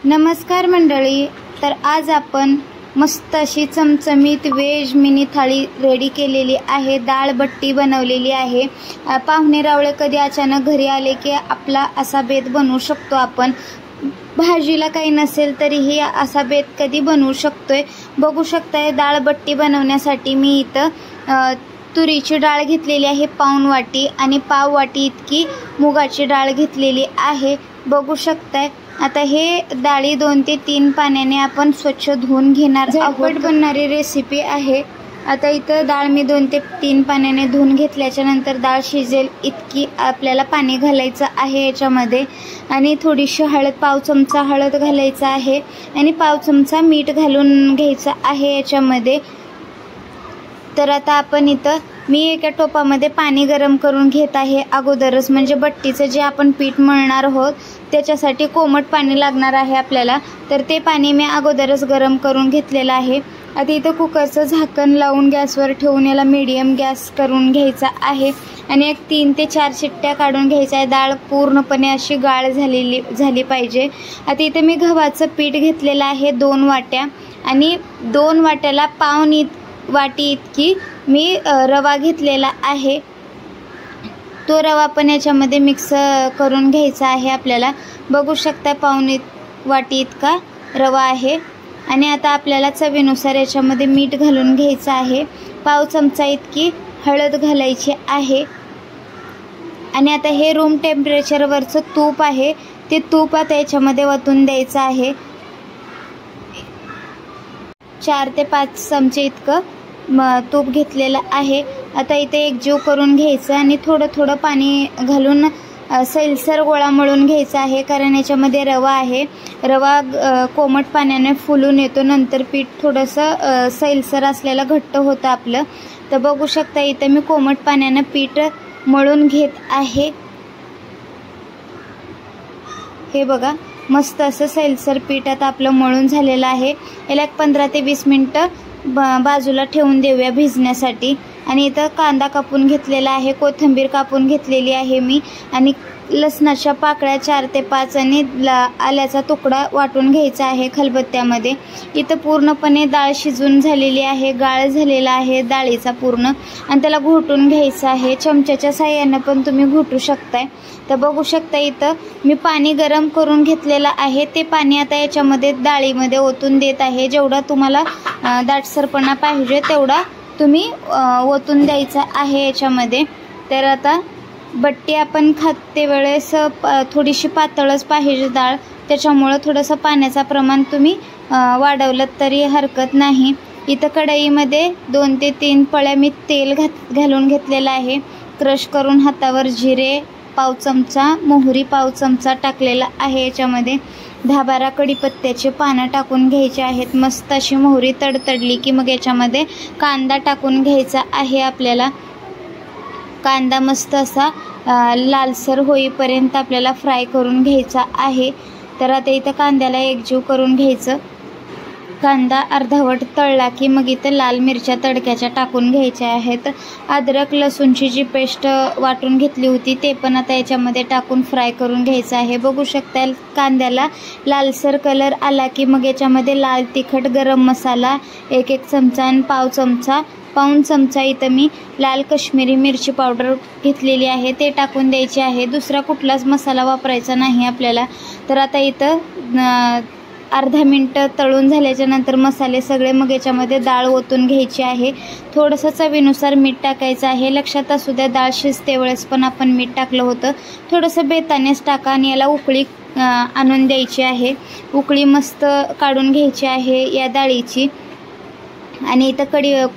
नमस्कार मंडळी, तर आज आपण मस्त अशी चमचमीत व्हेज मिनी थाळी रेडी केलेली आहे। डाळ बट्टी बनवलेली आहे। पाहुणे रावळे कधी अचानक घरी आले की आपला असा बेत बनवू शकतो आपण। भाजीला काही नसेल तरीही असा बेत कधी बनवू शकतोय। बघू शकताय डाळ बट्टी बनवण्यासाठी मी इथं तुरीची डाळ घेतलेली आहे पाऊण वाटी आणि पाव वाटी इतकी मुगाची डाळ घेतलेली आहे। बघू शकताय आता हे डाळी 2 ते 3 पाण्याने आपण स्वच्छ धुवून घेणार आहोत। झटपट बनणारी रेसिपी आहे। आता इथं डाळ मी 2 ते 3 पाण्याने धुवून घेतल्याच्या नंतर डाळ शिजेल इतकी आपल्याला पाणी घालायचं आहे याच्यामध्ये आणि थोडीशी हळद, पाव चमचा हळद घालायचा आहे आणि पाव चमचा मीठ घालून घ्यायचं आहे याच्यामध्ये। तर आता आपण इथं मी एका टोपामध्ये पाणी गरम करून घेत आहे अगोदरच, म्हणजे बट्टीचं जे आपण पीठ मळणार आहोत त्याच्यासाठी कोमट पाणी लागणार आहे आपल्याला। तर ते पाणी मी अगोदरच गरम करून घेतलेलं आहे। आता इथं कुकरचं झाकण लावून गॅसवर ठेवून याला मीडियम गॅस करून घ्यायचा आहे आणि एक 3 ते 4 शिट्ट्या काढून घ्यायच्या आहे। डाळ पूर्णपणे अशी गाळ झाली पाहिजे। आता इथं मी गव्हाचं पीठ घेतलेलं आहे 2 वाट्या आणि 2 वाट्याला पाऊण वाटी इतकी मी रवा घेतलेला आहे। तो रवा पण याच्यामध्ये मिक्स करून घ्यायचा आहे आपल्याला। बघू शकता पाऊण वाटी इतका रवा आहे आणि आता आपल्याला चवीनुसार याच्यामध्ये मीठ घालून घ्यायचं आहे। पाव चमचा इतकी हळद घालायची आहे आणि आता हे रूम टेम्परेचरवरचं तूप आहे ते तूप आता याच्यामध्ये वतून द्यायचं आहे। 4 ते 5 चमचे इतकं तूप घेतलेलं आहे। आता इथे एकजीव करून घ्यायचं आणि थोडं थोडं पाणी घालून सैलसर गोळा मळून घ्यायचा आहे, कारण याच्यामध्ये रवा आहे। रवा कोमट पाण्याने फुलून येतो, नंतर पीठ थोडंसं सैलसर असलेलं घट्ट होतं आपलं। तर बघू शकता इथं मी कोमट पाण्याने पीठ मळून घेत आहे। हे बघा मस्त असं सैलसर पीठ आता आपलं मळून झालेलं आहे। याला 15 ते 20 मिनिटं बाजूला ठेवून देऊया भिजण्यासाठी। आणि इथं कांदा कापून घेतलेला आहे, कोथिंबीर कापून घेतलेली आहे मी आणि लसणाच्या पाकळ्या 4 ते 5 आणि आल्याचा तुकडा वाटून घ्यायचा आहे खलबत्त्यामध्ये। इथं पूर्णपणे डाळ शिजून झालेली आहे, गाळ झालेला आहे डाळीचा पूर्ण आणि त्याला घोटून घ्यायचं आहे। चमच्याच्या साहाय्याने पण तुम्ही घोटू शकताय। तर बघू शकता इथं मी पाणी गरम करून घेतलेलं आहे, ते पाणी आता याच्यामध्ये डाळीमध्ये ओतून देत आहे। जेवढा तुम्हाला दाटसरपणा पाहिजे तेवढा तुम्ही ओतून द्यायचा आहे याच्यामध्ये। तर आता बट्टी आपण खाते वेळेस थोडीशी पातळच पाहिजे डाळ, त्याच्यामुळं थोडंसं पाण्याचं प्रमाण तुम्ही वाढवलं तरी हरकत नाही। इथं कढईमध्ये 2 ते 3 पळ्या मी तेल घालून घेतलेलं आहे। क्रश करून हातावर जिरे पाव चमचा, मोहरी पाव चमचा टाकलेला आहे याच्यामध्ये। 10-12 कढीपत्त्याचे पानं टाकून घ्यायचे आहेत। मस्त अशी मोहरी तडतडली की मग याच्यामध्ये कांदा टाकून घ्यायचा आहे आपल्याला। कांदा मस्त असा लालसर होईपर्यंत आपल्याला फ्राय करून घ्यायचा आहे। तर आता इथं कांद्याला एकजीव करून घ्यायचं। कांदा अर्धावट तळला की मग इथं लाल मिरच्या तडक्याच्या टाकून घ्यायच्या आहेत। अद्रक लसूणची जी पेस्ट वाटून घेतली होती ते पण आता याच्यामध्ये टाकून फ्राय करून घ्यायचं आहे। बघू शकता कांद्याला लालसर कलर आला की मग याच्यामध्ये लाल तिखट, गरम मसाला 1 चमचा आणि पाऊण चमचा इथं मी लाल कश्मीरी मिरची पावडर घेतलेली आहे ते टाकून द्यायची आहे। दुसरा कुठलाच मसाला वापरायचा नाही आपल्याला। तर आता इथं अर्धा मिनिट तळून झाल्याच्या नंतर मसाले सगळे मग याच्यामध्ये डाळ ओतून घ्यायची आहे। थोडंसं चवीनुसार मीठ टाकायचं आहे। लक्षात असू द्या डाळ शिजते वेळेस पण आपण मीठ टाकलं होतं। थोडंसं बेतानेच टाका आणि याला उकळी आणून द्यायची आहे। उकळी मस्त काढून घ्यायची आहे या डाळीची। आणि इथं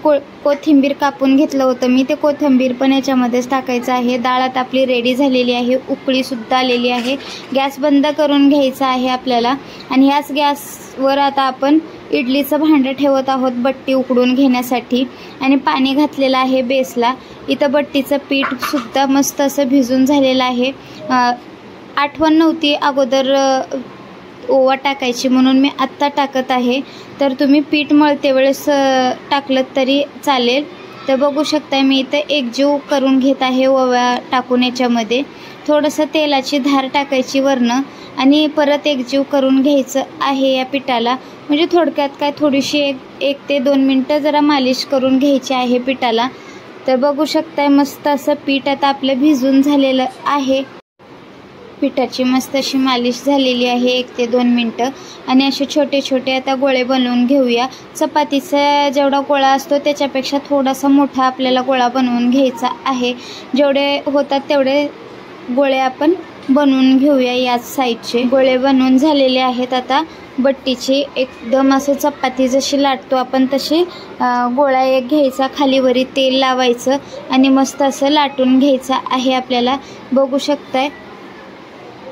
कोथिंबीर कापून घेतलं होतं मी, ते कोथिंबीर पण याच्यामध्येच टाकायचं आहे। डाळ आता आपली रेडी झालेली आहे, उकळीसुद्धा आलेली आहे। गॅस बंद करून घ्यायचा आहे आपल्याला आणि ह्याच गॅसवर आता आपण इडलीचं भांडं ठेवत आहोत बट्टी उकडून घेण्यासाठी आणि पाणी घातलेलं आहे बेसला। इथं बट्टीचं पीठसुद्धा मस्त असं भिजून झालेलं आहे। आठवण नव्हती अगोदर ओवा टाकायची म्हणून मी आत्ता टाकत आहे। तर तुम्ही पीठ मळते वेळेस टाकलं तरी चालेल। तर बघू शकता मी इथं एकजीव करून घेत आहे ओवा टाकून याच्यामध्ये। थोडंसं तेलाची धार टाकायची वरनं आणि परत एकजीव करून घ्यायचं आहे या पिठाला. म्हणजे थोडक्यात काय, थोडीशी एक ते 2 मिनटं जरा मालिश करून घ्यायची आहे पिठाला. तर बघू शकताय मस्त असं पीठ आता आपलं भिजून झालेलं आहे. पिठाची मस्त अशी मालिश झालेली आहे 1 ते 2 मिनटं. आणि असे छोटे छोटे आता गोळे बनवून घेऊया. चपातीचा जेवढा गोळा असतो त्याच्यापेक्षा थोडासा मोठा आपल्याला गोळा बनवून घ्यायचा आहे. जेवढे होतात तेवढे गोळे आपण बनवून घेऊया. याच साईजचे गोळे बनवून झालेले आहेत. आता बट्टीची एकदम असं चपाती जशी लाटतो आपण तशी गोळा एक घ्यायचा, खालीवरी तेल लावायचं आणि मस्त असं लाटून घ्यायचं आहे आपल्याला. बघू शकताय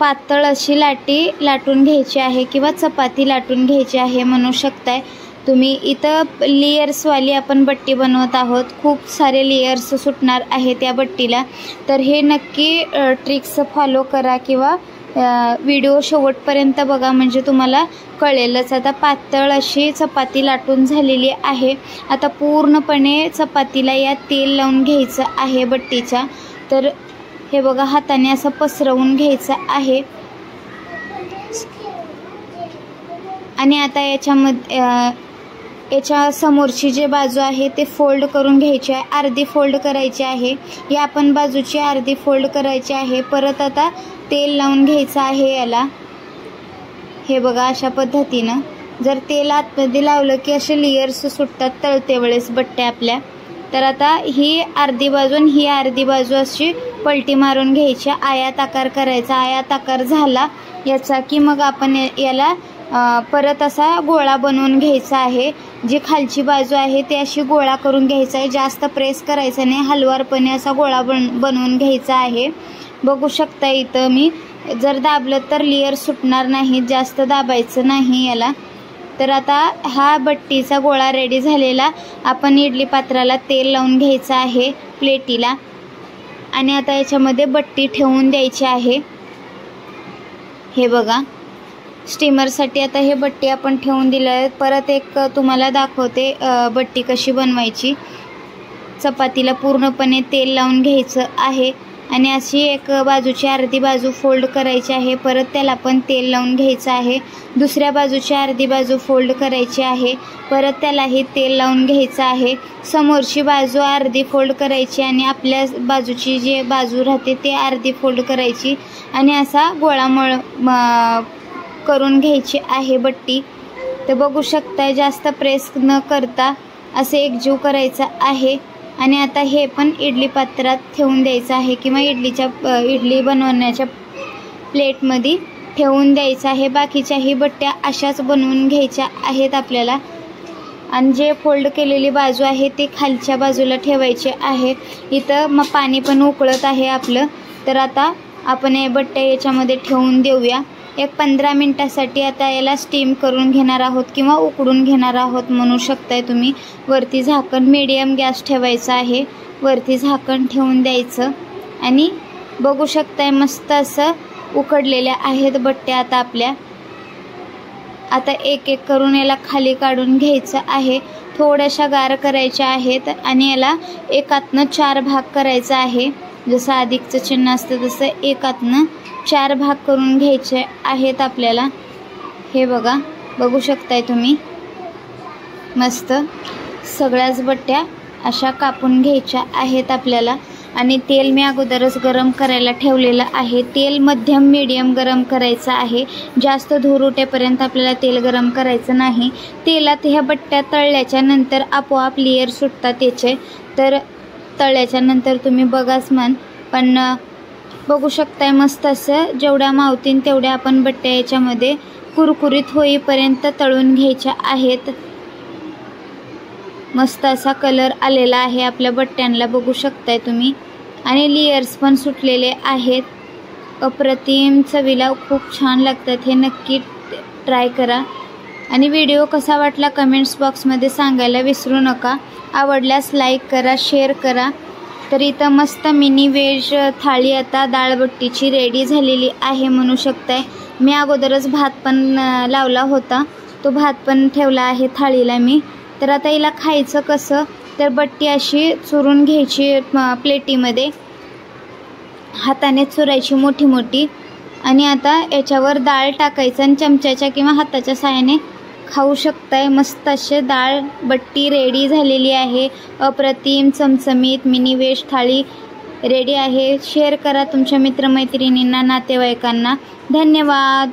पातळ अशी लाटून घ्यायची आहे किंवा चपाती लाटून घ्यायची आहे म्हणू शकताय तुम्ही. इथं लेयर्सवाली आपण बट्टी बनवत आहोत. खूप सारे लेयर्स सुटणार आहे त्या बट्टीला. तर हे नक्की ट्रिक्स फॉलो करा किंवा व्हिडिओ शेवटपर्यंत बघा म्हणजे तुम्हाला कळेलच. आता पातळ अशी चपाती लाटून झालेली आहे. आता पूर्णपणे चपातीला या तेल लावून घ्यायचं आहे बट्टीच्या. तर हे बघा हाताने असं पसरवून घ्यायचं आहे. आणि आता याच्या समोरची जी बाजू आहे ते फोल्ड करून घ्यायची आहे. अर्धी फोल्ड करायची आहे. या आपण बाजूची अर्धी फोल्ड करायची आहे. परत आता तेल लावून घ्यायचं आहे याला. हे बघा अशा पद्धतीनं जर तेल आतमध्ये लावलं की असे लेयर्स सुटतात तळते वेळेस बट्ट्या आपल्या. तर आता ही अर्धी बाजू आणि ही अर्धी बाजू अशी पलटी मारून घ्यायची. आयात आकार करायचा. आयात आकार झाला याचा की मग आपण याला परत असा गोळा बनवून घ्यायचा आहे. जी खालची बाजू आहे ती अशी गोळा करून घ्यायचा आहे. जास्त प्रेस करायचं नाही, हलवारपणे असा गोळा बनवून घ्यायचा आहे. बघू शकता इथं मी जर दाबलं तर लेयर सुटणार नाही, जास्त दाबायचं नाही याला. तर आता हा बट्टीचा गोळा रेडी झालेला. आपण इडली पात्राला तेल लावून घ्यायचं आहे प्लेटीला आणि आता याच्यामध्ये बट्टी ठेवून द्यायची आहे. हे बघा स्टीमरसाठी आता हे बट्टी आपण ठेवून दिलं आहे. परत एक तुम्हाला दाखवते बट्टी कशी बनवायची. चपातीला पूर्णपणे तेल लावून घ्यायचं आहे आणि अशी एक बाजूची अर्धी बाजू फोल्ड करायची आहे. परत त्याला पण तेल लावून घ्यायचं आहे. दुसऱ्या बाजूची अर्धी बाजू फोल्ड करायची आहे. परत त्यालाही तेल लावून घ्यायचं आहे. समोरची बाजू अर्धी फोल्ड करायची आणि आपल्या बाजूची जी बाजू राहते ते अर्धी फोल्ड करायची आणि असा गोळा करून घ्यायची आहे बट्टी. तर बघू शकता जास्त प्रेस न करता असे एकजीव करायचा आहे. आणि आता हे पण इडली पात्रात ठेवून द्यायचं आहे किंवा इडली बनवण्याच्या प्लेटमध्ये ठेवून द्यायचं आहे. बाकीच्याही बट्ट्या अशाच बनवून घ्यायच्या आहेत आपल्याला. आणि जे फोल्ड केलेली बाजू आहे ते खालच्या बाजूला ठेवायचे आहे. इथं मग पाणी पण उकळत आहे आपलं. तर आता आपण हे बट्ट्या याच्यामध्ये ठेवून देऊया. एक 15 मिनिटासाठी आता याला स्टीम करून घेणार आहोत किंवा उकडून घेणार आहोत म्हणू शकताय तुम्ही. वरती झाकण मीडियम गॅस ठेवायचा आहे. वरती झाकण ठेवून द्यायचं आणि बघू शकताय मस्त असं उकडलेल्या आहेत बट्ट्या आता आपल्या. आता एक एक करून याला खाली काढून घ्यायचं आहे. थोड्याशा गार करायच्या आहेत आणि याला एकातनं 4 भाग करायचा आहे. जसं अधिकचं चिन्ह असतं तसं एकातनं 4 भाग करून घ्यायचे आहेत आपल्याला. हे बघा बघू शकताय तुम्ही मस्त सगळ्याच बट्ट्या अशा कापून घ्यायच्या आहेत आपल्याला. आणि तेल मी अगोदरच गरम करायला ठेवलेलं आहे. तेल मध्यम मीडियम गरम करायचं आहे. जास्त धूर उठेपर्यंत आपल्याला तेल गरम करायचं नाही. तेलात ह्या बट्ट्या तळल्याच्या नंतर आपोआप लेयर सुटतात त्याचे. तर तळल्याच्या नंतर तुम्ही बघाच पण बघू शकताय मस्त असं जेवढ्या मावतीन तेवढ्या आपण बट्ट्या याच्यामध्ये कुरकुरीत होईपर्यंत तळून घ्यायच्या आहेत. मस्त असा कलर आलेला आहे आपल्या बट्ट्यांना बघू शकताय तुम्ही. आणि लेयर्स पण सुटलेले आहेत. अप्रतिम चवीला खूप छान लागतात. हे नक्की ट्राय करा. आणि व्हिडिओ कसा वाटला कमेंट्स बॉक्समध्ये सांगायला विसरू नका. आवडल्यास लाईक करा, शेअर करा. तर इथं मस्त मिनी व्हेज थाळी आता डाळबट्टीची रेडी झालेली आहे म्हणू शकताय. मी अगोदरच भात पण लावला होता. तो भात पण ठेवला आहे थाळीला मी. तर आता हिला खायचं कसं तर बट्टी अशी चुरून घ्यायची प्लेटीमध्ये हाताने चुरायची मोठी मोठी आणि आता याच्यावर डाळ टाकायचं आणि चमच्याच्या किंवा हाताच्या साहाय्याने खाऊ शकताय. मस्त अशी डाळ बट्टी रेडी झालेली आहे. अप्रतिम चमचमीत मिनी व्हेज थाळी रेडी आहे. शेअर करा तुमच्या मित्रमैत्रिणींना, नातेवाईकांना. धन्यवाद.